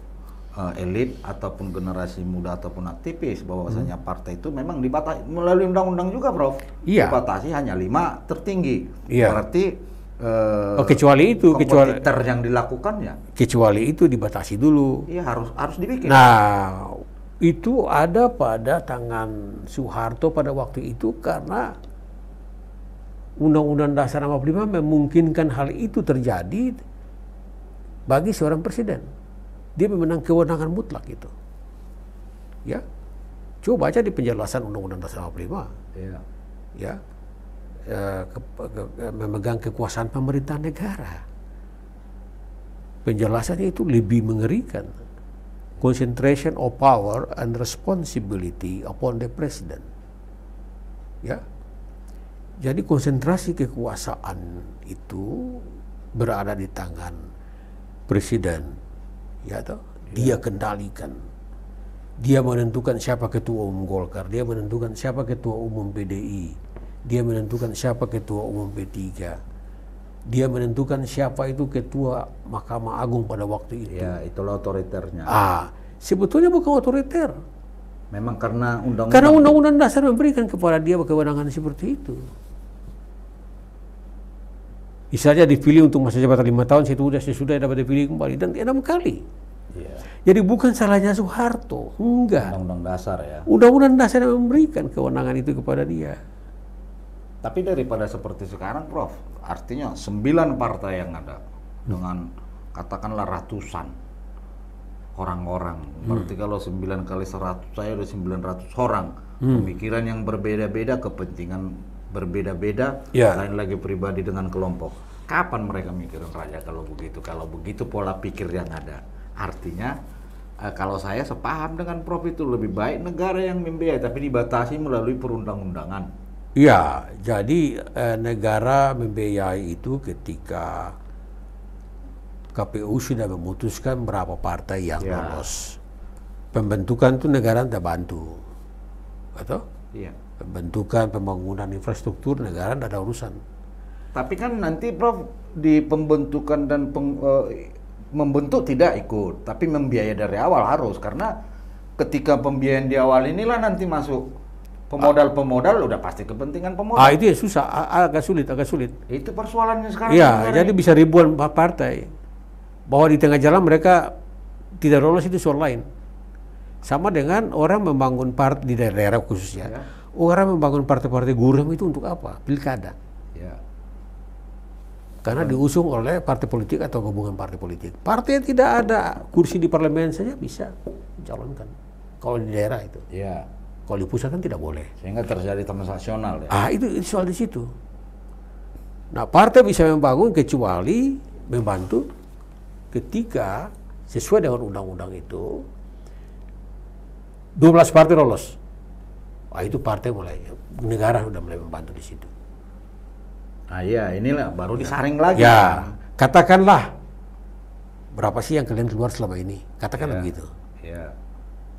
elit ataupun generasi muda ataupun aktivis bahwasanya partai itu memang dibatasi melalui undang-undang juga, Prof. Iya. Dibatasi hanya 5 tertinggi. Iya. Berarti kecuali kompetitor yang dilakukannya. Kecuali itu dibatasi dulu. Iya, harus dibikin. Nah, itu ada pada tangan Soeharto pada waktu itu karena Undang-Undang Dasar 45 memungkinkan hal itu terjadi bagi seorang presiden. Dia memenang kewenangan mutlak itu. Ya. Coba aja di penjelasan Undang-Undang Dasar 45. Iya. Ya. Memegang kekuasaan pemerintah negara. Penjelasannya itu lebih mengerikan. Concentration of power and responsibility upon the president. Ya. Jadi konsentrasi kekuasaan itu berada di tangan presiden. Ya toh? Dia kendalikan. Dia menentukan siapa ketua umum Golkar, dia menentukan siapa ketua umum PDI, dia menentukan siapa ketua umum P3. Dia menentukan siapa itu ketua Mahkamah Agung pada waktu itu. Ya, itulah otoriternya. Sebetulnya bukan otoriter. Memang karena undang-undang. Karena Undang-Undang Dasar memberikan kepada dia kewenangan seperti itu. Misalnya dipilih untuk masa jabatan 5 tahun, sesudah dapat dipilih kembali dan 6 kali. Iya. Jadi bukan salahnya Soeharto, enggak. Undang-undang dasar ya. Undang-Undang Dasar yang memberikan kewenangan itu kepada dia. Tapi daripada seperti sekarang, Prof, artinya 9 partai yang ada dengan katakanlah ratusan orang-orang. Berarti kalau 9 kali 100 saya udah 900 orang. Pemikiran yang berbeda-beda, kepentingan berbeda-beda, lain lagi pribadi dengan kelompok. Kapan mereka mikirin raja kalau begitu? Kalau begitu pola pikir yang ada. Artinya kalau saya sepaham dengan Prof itu lebih baik negara yang membiayai tapi dibatasi melalui perundang-undangan. Iya, jadi negara membiayai itu ketika KPU sudah memutuskan berapa partai yang lolos. Pembentukan itu negara tidak bantu, atau? Iya. Pembentukan pembangunan infrastruktur negara tidak ada urusan. Tapi kan nanti Prof di pembentukan dan membentuk tidak ikut, tapi membiayai dari awal harus, karena ketika pembiayaan di awal inilah nanti masuk pemodal udah pasti kepentingan pemodal. Itu ya susah, agak sulit. Itu persoalannya sekarang. Iya, jadi bisa ribuan partai. Bahwa di tengah jalan mereka tidak lolos itu soal lain. Sama dengan orang membangun partai di daerah khususnya. Ya. Orang membangun partai-partai guram itu untuk apa? Pilkada. Ya. Karena diusung oleh partai politik atau gabungan partai politik. Partai yang tidak ada kursi di parlemen saja bisa mencalonkan. Kalau di daerah itu. Ya. Kalau di pusat kan tidak boleh. Sehingga terjadi transaksional ya. Itu soal di situ. Nah, partai bisa membangun kecuali membantu ketika sesuai dengan undang-undang itu 12 partai lolos. Itu partai mulai, negara sudah mulai membantu di situ. Iya, inilah baru disaring lagi. Ya, katakanlah berapa sih yang kalian keluar selama ini? Katakanlah begitu. Iya.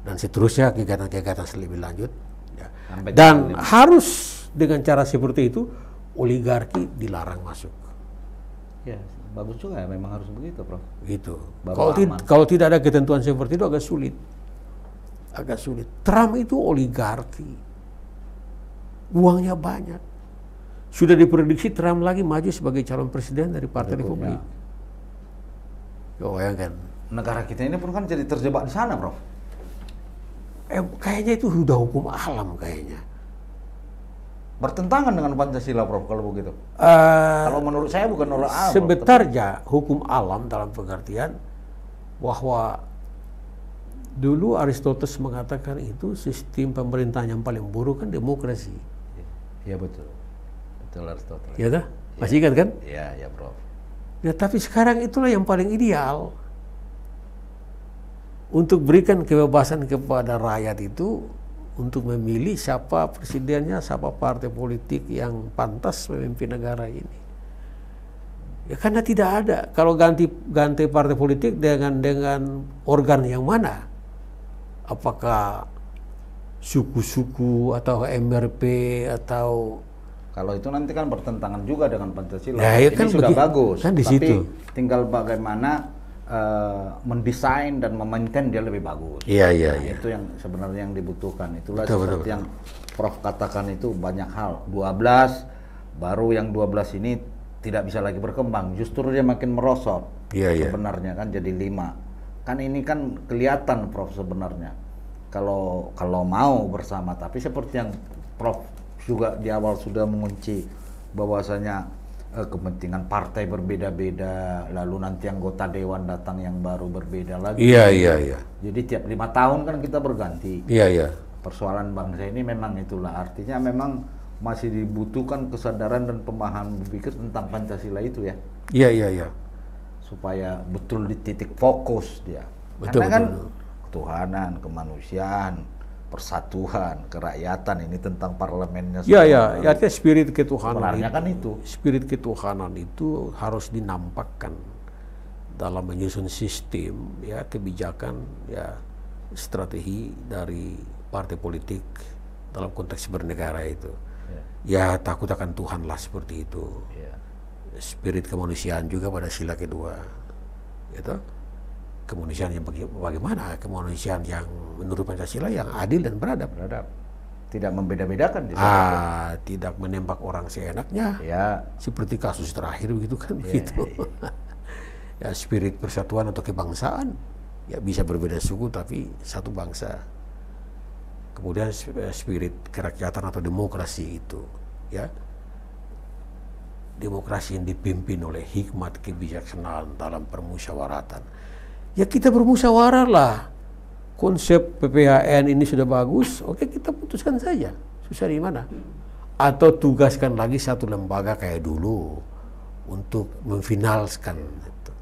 Dan seterusnya kegiatan-kegiatan lebih lanjut. Ya. Dan harus dengan cara seperti itu oligarki dilarang masuk. Ya, bagus juga ya, memang harus begitu, Prof. Gitu. Kalau tidak ada ketentuan seperti itu agak sulit. Trump itu oligarki. Uangnya banyak. Sudah diprediksi Trump lagi maju sebagai calon presiden dari Partai Republik. Bayangkan. Negara kita ini pun kan jadi terjebak di sana, Prof. Kayaknya itu sudah hukum alam kayaknya. Bertentangan dengan Pancasila, Prof, kalau begitu. Kalau menurut saya bukan orang alam. Sebenarnya hukum alam dalam pengertian bahwa dulu Aristoteles mengatakan itu sistem pemerintahan yang paling buruk kan demokrasi. Iya betul. Betul Aristoteles. Iya dah? Masih ingat kan? Iya, Prof. Ya, tapi sekarang itulah yang paling ideal. Untuk berikan kebebasan kepada rakyat itu untuk memilih siapa presidennya, siapa partai politik yang pantas memimpin negara ini. Ya karena tidak ada. Kalau ganti partai politik dengan organ yang mana? Apakah suku-suku atau MRP atau kalau itu nanti kan bertentangan juga dengan Pancasila. Ya, ini kan sudah bagus, kan di tapi situ. Tinggal bagaimana mendesain dan memainkan dia lebih bagus. Iya. Itu yang sebenarnya yang dibutuhkan. Itulah betul. yang Prof katakan itu banyak hal. 12 baru yang 12 ini tidak bisa lagi berkembang. Justru dia makin merosot. Iya. Sebenarnya kan jadi 5. Kan ini kan kelihatan, Prof, sebenarnya. Kalau mau bersama, tapi seperti yang Prof juga di awal sudah mengunci bahwasanya kepentingan partai berbeda-beda, lalu nanti anggota dewan datang yang baru berbeda lagi. Iya. Jadi tiap 5 tahun kan kita berganti. Iya. Persoalan bangsa ini memang itulah, artinya memang masih dibutuhkan kesadaran dan pemahaman berpikir tentang Pancasila itu ya. Iya. Supaya betul di titik fokus dia. Betul. Karena kan ketuhanan, kemanusiaan, persatuan, kerakyatan, ini tentang parlemennya. Iya. Artinya spirit ketuhanan. Sebenarnya kan itu. Spirit ketuhanan itu harus dinampakkan dalam menyusun sistem, ya, kebijakan, ya, strategi dari partai politik dalam konteks bernegara itu. Ya, takut akan Tuhan lah seperti itu. Spirit kemanusiaan juga pada sila kedua, gitu. Kemanusiaan yang bagaimana? Kemanusiaan yang menurut Pancasila yang adil dan beradab. Tidak membeda-bedakan. Tidak menembak orang seenaknya. Ya. Seperti kasus terakhir begitu kan, begitu. Ya, spirit persatuan atau kebangsaan. Ya, bisa berbeda suku tapi satu bangsa. Kemudian spirit kerakyatan atau demokrasi itu, ya. Demokrasi yang dipimpin oleh hikmat kebijaksanaan dalam permusyawaratan. Ya kita bermusyawarah lah. Konsep PPHN ini sudah bagus, oke kita putuskan saja. Susah di mana? Atau tugaskan lagi satu lembaga kayak dulu untuk memfinalkan itu.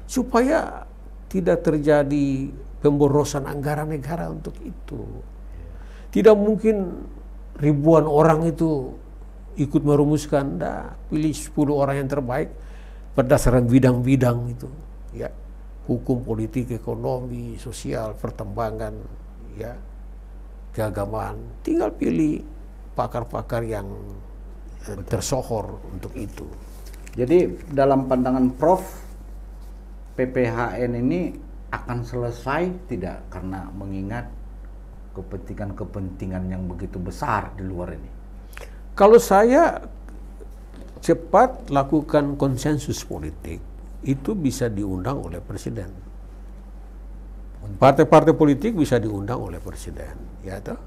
Supaya tidak terjadi pemborosan anggaran negara untuk itu. Tidak mungkin ribuan orang itu ikut merumuskan, pilih 10 orang yang terbaik berdasarkan bidang-bidang itu, ya. Hukum, politik, ekonomi, sosial, pertambangan, ya, keagamaan. Tinggal pilih pakar-pakar yang tersohor untuk itu. Jadi dalam pandangan Prof, PPHN ini akan selesai tidak karena mengingat kepentingan-kepentingan yang begitu besar di luar ini? Kalau saya cepat lakukan konsensus politik, itu bisa diundang oleh presiden. Partai-partai politik bisa diundang oleh presiden, ya toh?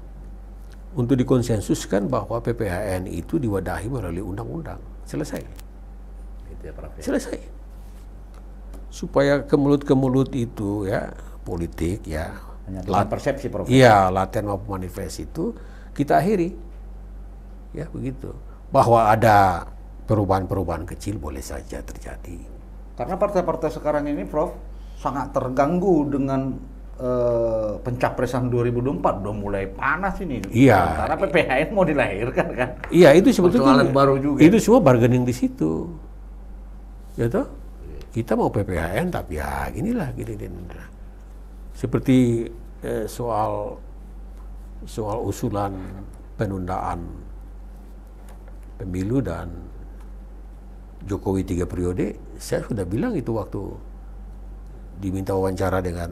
Untuk dikonsensuskan bahwa PPHN itu diwadahi melalui undang-undang. Selesai. Gitu ya, Prof, ya? Selesai. Supaya ke mulut itu ya, politik ya, hanya dengan persepsi, Prof. Iya, laten maupun manifest itu kita akhiri. Ya, begitu. Bahwa ada perubahan-perubahan kecil boleh saja terjadi. Karena partai-partai sekarang ini, Prof, sangat terganggu dengan pencapresan 2024, udah mulai panas ini. Iya. Karena PPHN mau dilahirkan kan. Iya, itu sebetulnya baru juga. Itu semua bargaining di situ. Ya toh? Kita mau PPHN tapi ya ginilah gini. Seperti soal usulan penundaan pemilu dan Jokowi 3 periode, saya sudah bilang itu waktu diminta wawancara dengan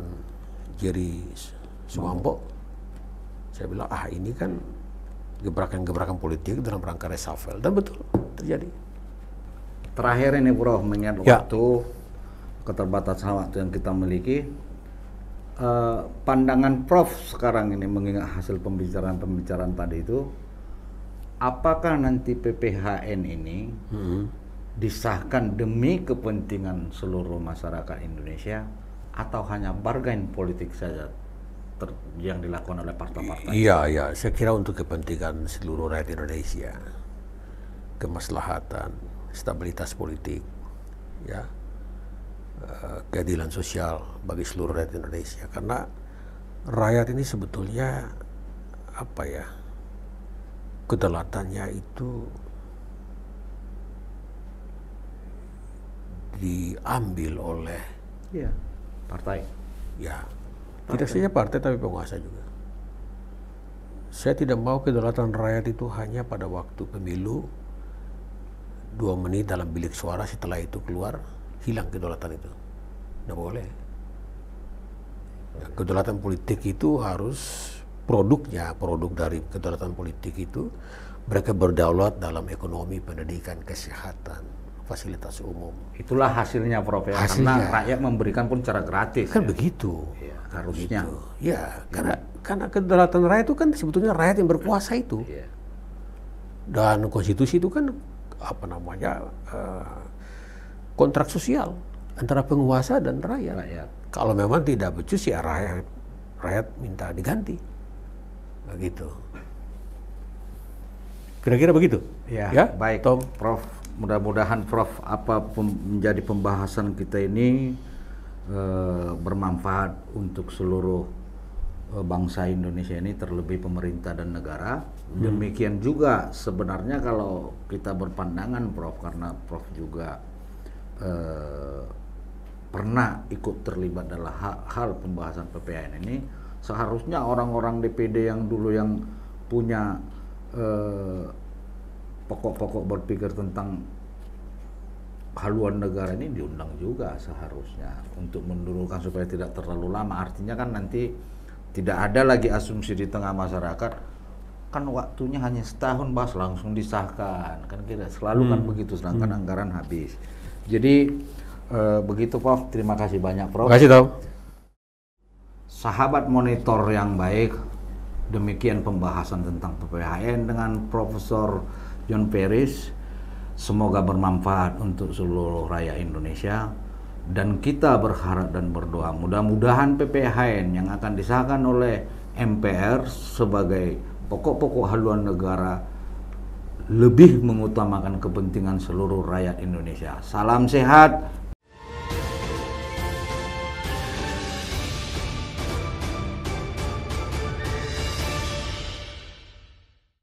Jerry Sumampo. Saya bilang, ini kan gebrakan-gebrakan politik dalam rangka reshuffle. Dan betul, terjadi. Terakhir ini, Prof, mengingat waktu, keterbatasan waktu yang kita miliki, pandangan Prof sekarang ini mengingat hasil pembicaraan tadi itu, apakah nanti PPHN ini disahkan demi kepentingan seluruh masyarakat Indonesia atau hanya bargain politik saja yang dilakukan oleh partai-partai? Iya, saya kira untuk kepentingan seluruh rakyat Indonesia, kemaslahatan, stabilitas politik, ya, keadilan sosial bagi seluruh rakyat Indonesia. Karena rakyat ini sebetulnya apa ya, kedaulatannya itu diambil oleh partai. Ya, tidak saja partai tapi penguasa juga. Saya tidak mau kedaulatan rakyat itu hanya pada waktu pemilu 2 menit dalam bilik suara, setelah itu keluar hilang kedaulatan itu. Tidak boleh. Ya, kedaulatan politik itu harus produk dari kedaulatan politik itu mereka berdaulat dalam ekonomi, pendidikan, kesehatan, fasilitas umum. Itulah hasilnya, Prof, ya. Karena rakyat memberikan pun secara gratis. Kan begitu. Ya, harusnya. Begitu. Ya, karena kedaulatan rakyat itu kan sebetulnya rakyat yang berkuasa itu. Ya. Dan konstitusi itu kan kontrak sosial antara penguasa dan rakyat. Kalau memang tidak becus ya rakyat minta diganti. Begitu. Kira-kira begitu. Ya, baik, Tom. Prof, mudah-mudahan Prof menjadi pembahasan kita ini bermanfaat untuk seluruh bangsa Indonesia ini, terlebih pemerintah dan negara. Demikian juga sebenarnya kalau kita berpandangan, Prof, karena Prof juga pernah ikut terlibat dalam hal pembahasan PPHN ini, seharusnya orang-orang DPD yang dulu yang punya pokok-pokok berpikir tentang haluan negara ini diundang juga seharusnya untuk mendulukan supaya tidak terlalu lama. Artinya kan nanti tidak ada lagi asumsi di tengah masyarakat, kan waktunya hanya setahun bahas langsung disahkan, kan kira selalu kan begitu, sedangkan anggaran habis. Jadi begitu, Prof. Terima kasih banyak, Prof. Terima kasih, Tom. Sahabat monitor yang baik, demikian pembahasan tentang PPHN dengan Profesor John Peris. Semoga bermanfaat untuk seluruh rakyat Indonesia, dan kita berharap dan berdoa mudah-mudahan PPHN yang akan disahkan oleh MPR sebagai pokok-pokok haluan negara lebih mengutamakan kepentingan seluruh rakyat Indonesia. Salam sehat